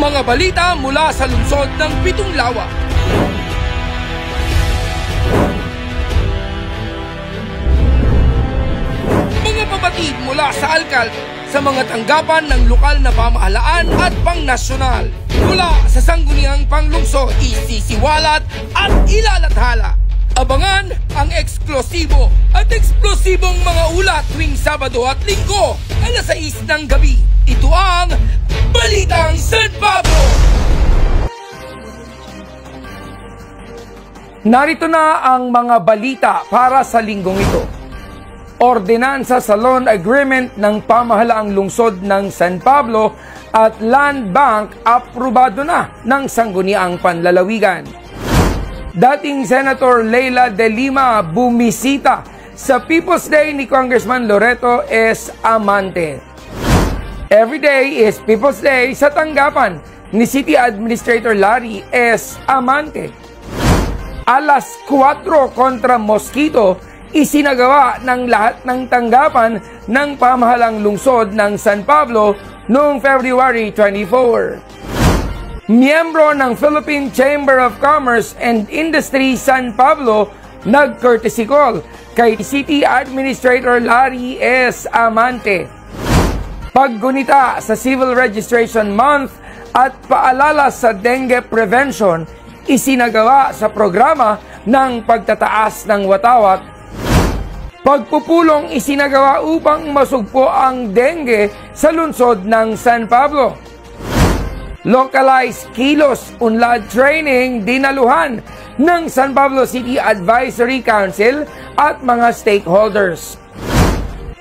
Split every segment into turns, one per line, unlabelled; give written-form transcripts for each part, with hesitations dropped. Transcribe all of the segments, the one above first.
Mga balita mula sa lungsod ng Pitong Lawa. Mga pabatid mula sa alkalde sa mga tanggapan ng lokal na pamahalaan at pangnasyonal. Mula sa sangguniang panglungsod, isisiwalat at ilalathala. Abangan ang eksklusibo at eksplosibong mga ulat tuwing Sabado at Linggo, alas 6 ng gabi. Ito ang Balitang San Pablo! Narito na ang mga balita para sa linggong ito. Ordinansa sa loan agreement ng pamahalaang lungsod ng San Pablo at Land Bank aprobado na ng Sangguniang Panlalawigan. Dating Senator Leila de Lima bumisita sa People's Day ni Congressman Loreto S. Amante. Every day is People's Day sa tanggapan ni City Administrator Larry S. Amante. Alas 4 kontra mosquito, isinagawa ng lahat ng tanggapan ng pamahalang lungsod ng San Pablo noong February 24. Miyembro ng Philippine Chamber of Commerce and Industry San Pablo nag-courtesy call kay City Administrator Larry S. Amante. Paggunita sa Civil Registration Month at paalala sa dengue prevention, isinagawa sa programa ng pagtataas ng watawat. Pagpupulong isinagawa upang masugpo ang dengue sa lungsod ng San Pablo. Localized kilos unlad training dinaluhan ng San Pablo City Advisory Council at mga stakeholders.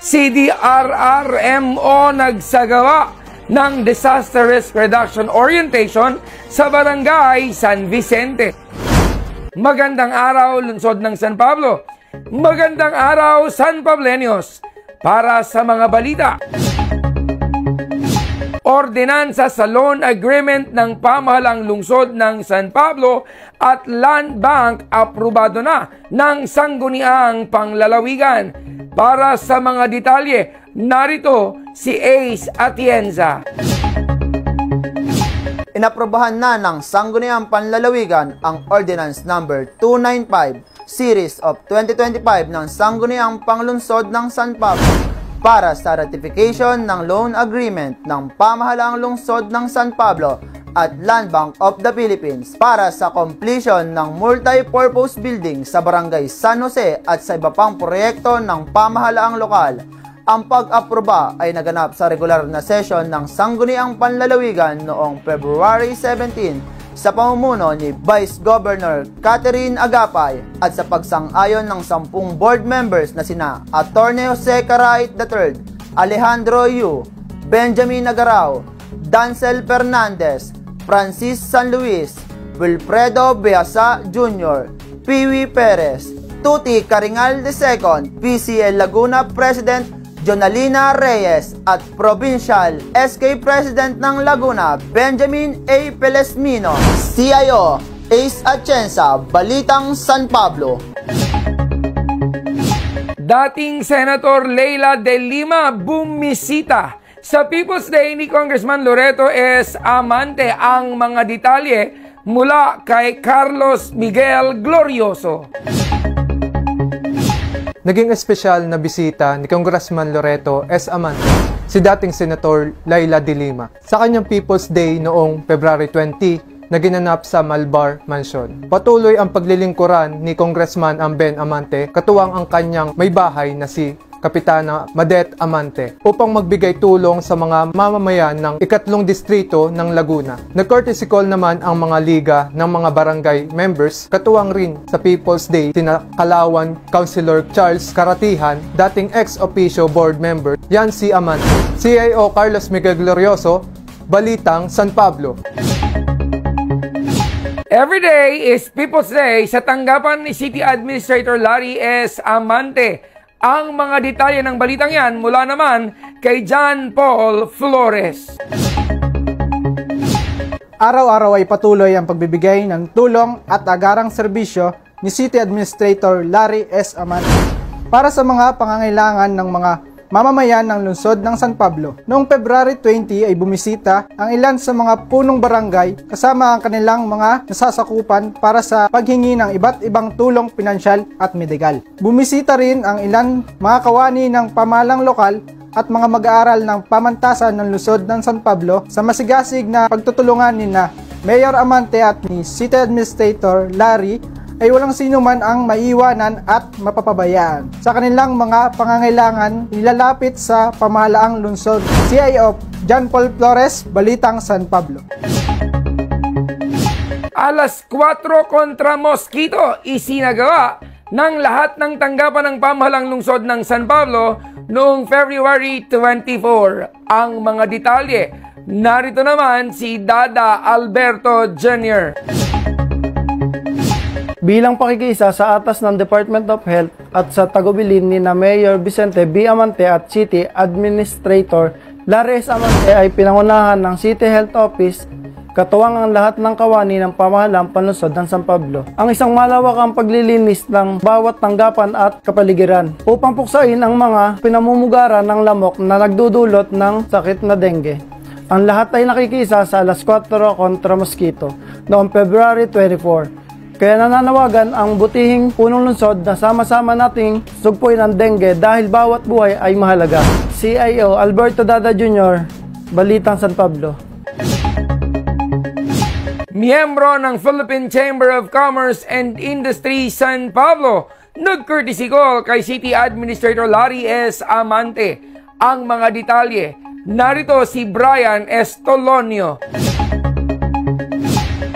CDRRMO nagsagawa ng Disaster Risk Reduction Orientation sa Barangay San Vicente. Magandang araw, lungsod ng San Pablo. Magandang araw, San Pableños. Para sa mga balita, ordinansa sa loan agreement ng pamahalang lungsod ng San Pablo at Land Bank aprobado na ng Sangguniang Panlalawigan. Para sa mga detalye, narito si Ace Atienza.
Inaprobahan na ng Sangguniang Panlalawigan ang Ordinance Number 295 Series of 2025 ng Sangguniang Panglunsod ng San Pablo para sa ratification ng loan agreement ng pamahalaang lungsod ng San Pablo at Land Bank of the Philippines para sa completion ng multi-purpose building sa Barangay San Jose at sa iba pang proyekto ng pamahalaang lokal. Ang pag-aproba ay naganap sa regular na session ng Sangguniang Panlalawigan noong February 17 sa pamumuno ni Vice Governor Catherine Agapay at sa pagsang-ayon ng 10 board members na sina Atty. Jose Carait III, Alejandro Yu, Benjamin Nagarao, Dancel Fernandez, Francis San Luis, Wilfredo Beasa Jr., Piwi Perez, Tuti Caringal II, PCL Laguna President Jonalina Reyes at Provincial SK President ng Laguna, Benjamin A. Pelesmino, CIO, Ace Atienza, Balitang San Pablo.
Dating Senator Leila de Lima bumisita sa People's Day ni Congressman Loreto S. Amante. Ang mga detalye mula kay Carlos Miguel Glorioso.
Naging espesyal na bisita ni Congressman Loreto S. Amante si dating Senator Leila de Lima sa kanyang People's Day noong February 20 na ginanap sa Malbar Mansion. Patuloy ang paglilingkuran ni Congressman Amben Amante katuwang ang kanyang may bahay na si Kapitana Madet Amante upang magbigay tulong sa mga mamamayan ng ikatlong distrito ng Laguna. Nag-courtesy call naman ang mga liga ng mga barangay members katuwang rin sa People's Day sina Kalawan Councilor Charles Karatihan, dating ex-officio board member Yancy Amante, CIO Carlos Miguel Glorioso, Balitang San Pablo.
Every day is People's Day sa tanggapan ni City Administrator Larry S. Amante. Ang mga detalye ng balitang yan mula naman kay John Paul Flores.
Araw-araw ay patuloy ang pagbibigay ng tulong at agarang serbisyo ni City Administrator Larry S. Amante para sa mga pangangailangan ng mga mamamayan ng lungsod ng San Pablo. Noong February 20 ay bumisita ang ilan sa mga punong barangay kasama ang kanilang mga nasasakupan para sa paghingi ng iba't ibang tulong pinansyal at medikal. Bumisita rin ang ilan mga kawani ng pamahalang lokal at mga mag-aaral ng pamantasan ng lungsod ng San Pablo sa masigasig na pagtutulungan ni na Mayor Amante at ni City Administrator Larry ay walang sino man ang maiiwanan at mapapabayaan sa kanilang mga pangangailangan nilalapit sa pamahalaang lungsod. CIO John Paul Flores, Balitang San Pablo.
Alas 4 kontra Mosquito, isinagawa ng lahat ng tanggapan ng pamahalang lungsod ng San Pablo noong February 24. Ang mga detalye, narito naman si Dada Alberto Jr.
Bilang pakikisa sa atas ng Department of Health at sa tagubilin ni na Mayor Vicente B. Amante at City Administrator Larry S. Amante ay pinangunahan ng City Health Office katuwang ang lahat ng kawani ng pamahalang panlungsod ng San Pablo. Ang isang malawakang paglilinis ng bawat tanggapan at kapaligiran upang puksain ang mga pinamumugaran ng lamok na nagdudulot ng sakit na dengue. Ang lahat ay nakikisa sa alas 4 kontra Mosquito noong February 24. Kaya nananawagan ang butihing punong lungsod na sama-sama nating sugpuin ang dengue dahil bawat buhay ay mahalaga. CIO Alberto Dada Jr., Balitang San Pablo.
Miyembro ng Philippine Chamber of Commerce and Industry San Pablo, nag-courtesy call kay City Administrator Larry S. Amante. Ang mga detalye, narito si Brian Estolonio.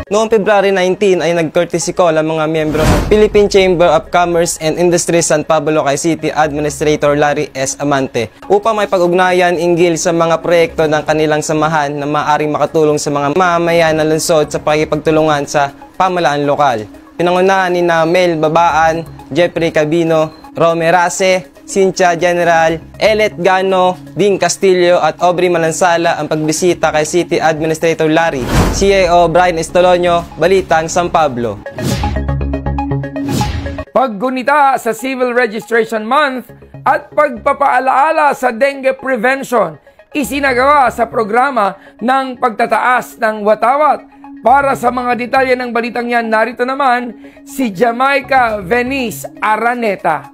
Noong February 19 ay nag-courtesy call ang mga miyembro ng Philippine Chamber of Commerce and Industry San Pablo kay City Administrator Larry S. Amante upang may pag-ugnayan inggil sa mga proyekto ng kanilang samahan na maaaring makatulong sa mga mamamayan ng lungsod sa pakikipagtulungan sa pamahalaan lokal. Pinangunahan ni na Mel Babaan, Jeffrey Cabino, Rome Rase, Cynthia General, Elet Gano, Ding Castillo at Aubrey Malansala ang pagbisita kay City Administrator Larry. CIO Brian Estolonio, Balitang San Pablo.
Paggunita sa Civil Registration Month at pagpapaalaala sa dengue prevention, isinagawa sa programa ng pagtataas ng watawat. Para sa mga detalye ng balitang yan, narito naman si Jamaica Venice Araneta.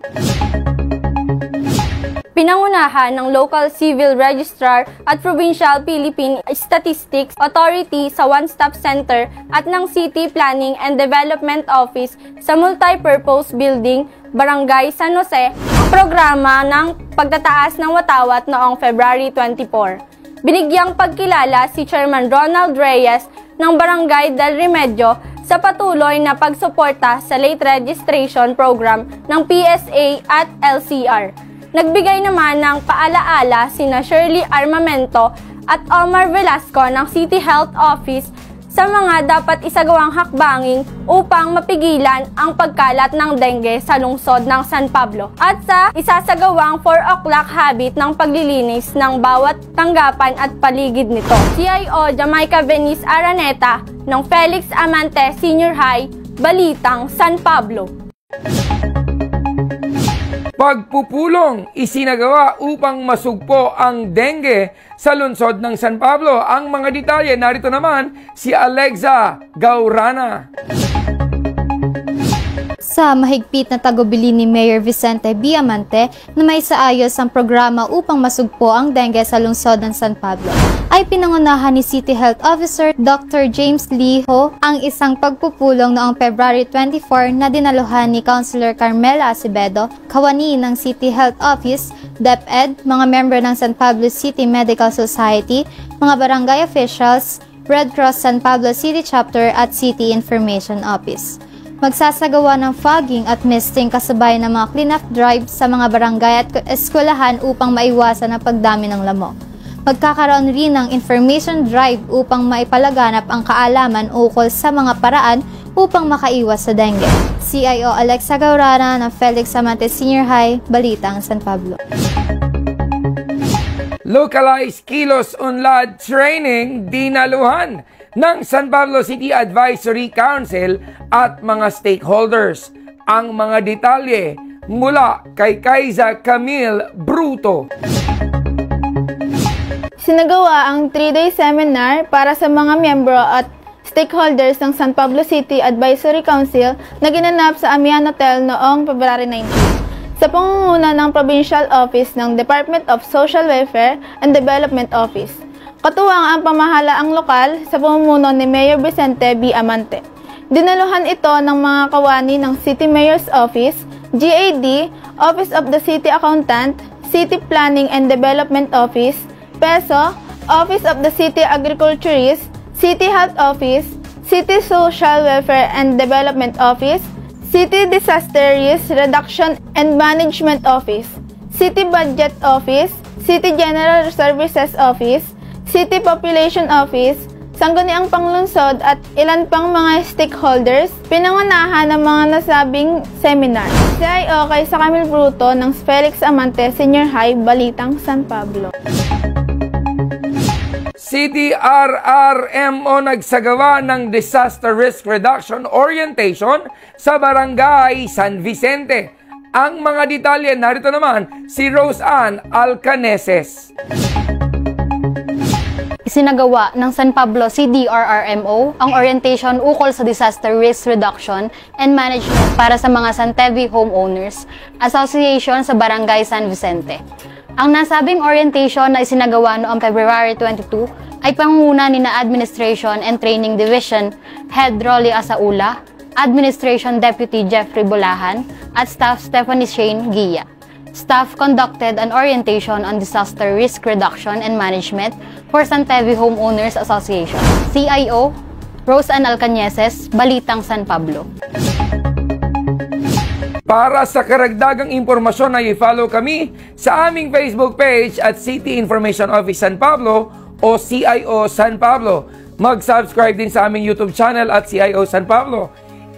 Pinangunahan ng Local Civil Registrar at Provincial Philippine Statistics Authority sa One Stop Center at ng City Planning and Development Office sa Multipurpose Building, Barangay San Jose, ang programa ng pagtataas ng watawat noong February 24. Binigyang pagkilala si Chairman Ronald Reyes ng Barangay Del Remedio sa patuloy na pagsuporta sa late registration program ng PSA at LCR. Nagbigay naman ng paalaala sina Shirley Armamento at Omar Velasco ng City Health Office sa mga dapat isagawang hakbangin upang mapigilan ang pagkalat ng dengue sa lungsod ng San Pablo at sa isasagawang 4 o'clock habit ng paglilinis ng bawat tanggapan at paligid nito. CIO Jamaica Venice Araneta ng Felix Amante Senior High, Balitang San Pablo.
Pagpupulong isinagawa upang masugpo ang dengue sa lungsod ng San Pablo. Ang mga detalye, narito naman si Alexa Gaurana.
Sa mahigpit na tagubilin ni Mayor Vicente B. Amante na may saayos ang programa upang masugpo ang dengue sa lungsod ng San Pablo, ay pinangunahan ni City Health Officer Dr. James Liho ang isang pagpupulong noong February 24 na dinaluhan ni Councilor Carmela Acevedo, kawani ng City Health Office, DepEd, mga member ng San Pablo City Medical Society, mga barangay officials, Red Cross San Pablo City Chapter at City Information Office. Magsasagawa ng fogging at misting kasabay ng mga cleanup drive sa mga barangay at eskwelahan upang maiwasan ang pagdami ng lamok. Magkakaroon rin ng information drive upang maipalaganap ang kaalaman ukol sa mga paraan upang makaiwas sa dengue. CIO Alexa Gaurana ng Felix Amante Senior High, Balitang San Pablo.
Localized Kilos Unlad Training dinaluhan ng San Pablo City Advisory Council at mga stakeholders. Ang mga detalye, mula kay Kaiza Camille Bruto.
Sinagawa ang 3-day seminar para sa mga miyembro at stakeholders ng San Pablo City Advisory Council na ginanap sa Amihan Hotel noong February 19 sa pangunguna ng Provincial Office ng Department of Social Welfare and Development Office. Katuwang ang pamahalaang lokal sa pamumuno ni Mayor Vicente B. Amante. Dinaluhan ito ng mga kawani ng City Mayor's Office, GAD, Office of the City Accountant, City Planning and Development Office, PESO, Office of the City Agriculturist, City Health Office, City Social Welfare and Development Office, City Disaster Risk Reduction and Management Office, City Budget Office, City General Services Office, City Population Office, Sangguniang Panglungsod at ilan pang mga stakeholders, pinangunahan ng mga nasabing seminar. CIO Kaiza Camille Bruto ng Felix Amante Senior High, Balitang, San Pablo.
City RRMO nagsagawa ng Disaster Risk Reduction Orientation sa Barangay San Vicente. Ang mga detalye narito naman si Rose Ann Alcaneses.
Isinagawa ng San Pablo CDRRMO ang orientation ukol sa disaster risk reduction and management para sa mga Santevi Homeowners Association sa Barangay San Vicente. Ang nasabing orientation na isinagawa noong February 22 ay pangunguna ni na Administration and Training Division Head Rolly Asaula, Administration Deputy Jeffrey Bolahan, at Staff Stephanie Shane Gia. Staff conducted an orientation on disaster risk reduction and management for Santevi Homeowners Association. CIO, Rose Ann Alcaneses, Balitang, San Pablo.
Para sa karagdagang impormasyon ay i-follow kami sa aming Facebook page at City Information Office San Pablo o CIO San Pablo. Mag-subscribe din sa aming YouTube channel at CIO San Pablo.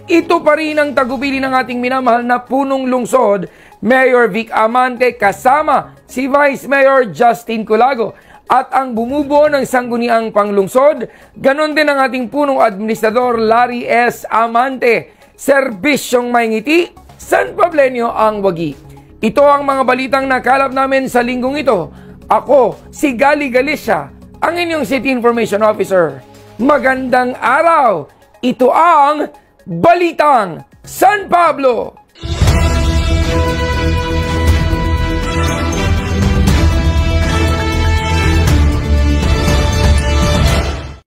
Ito pa rin ang tagubilin ng ating minamahal na punong lungsod, Mayor Vic Amante kasama si Vice Mayor Justin Culago at ang bumubuo ng Sangguniang Panglungsod, ganon din ang ating punong administrador Larry S. Amante. Serbisyong may ngiti, San Pablenyo ang wagi. Ito ang mga balitang nakalap namin sa linggong ito. Ako, si Gali Galicia, ang inyong City Information Officer. Magandang araw! Ito ang Balitang San Pablo!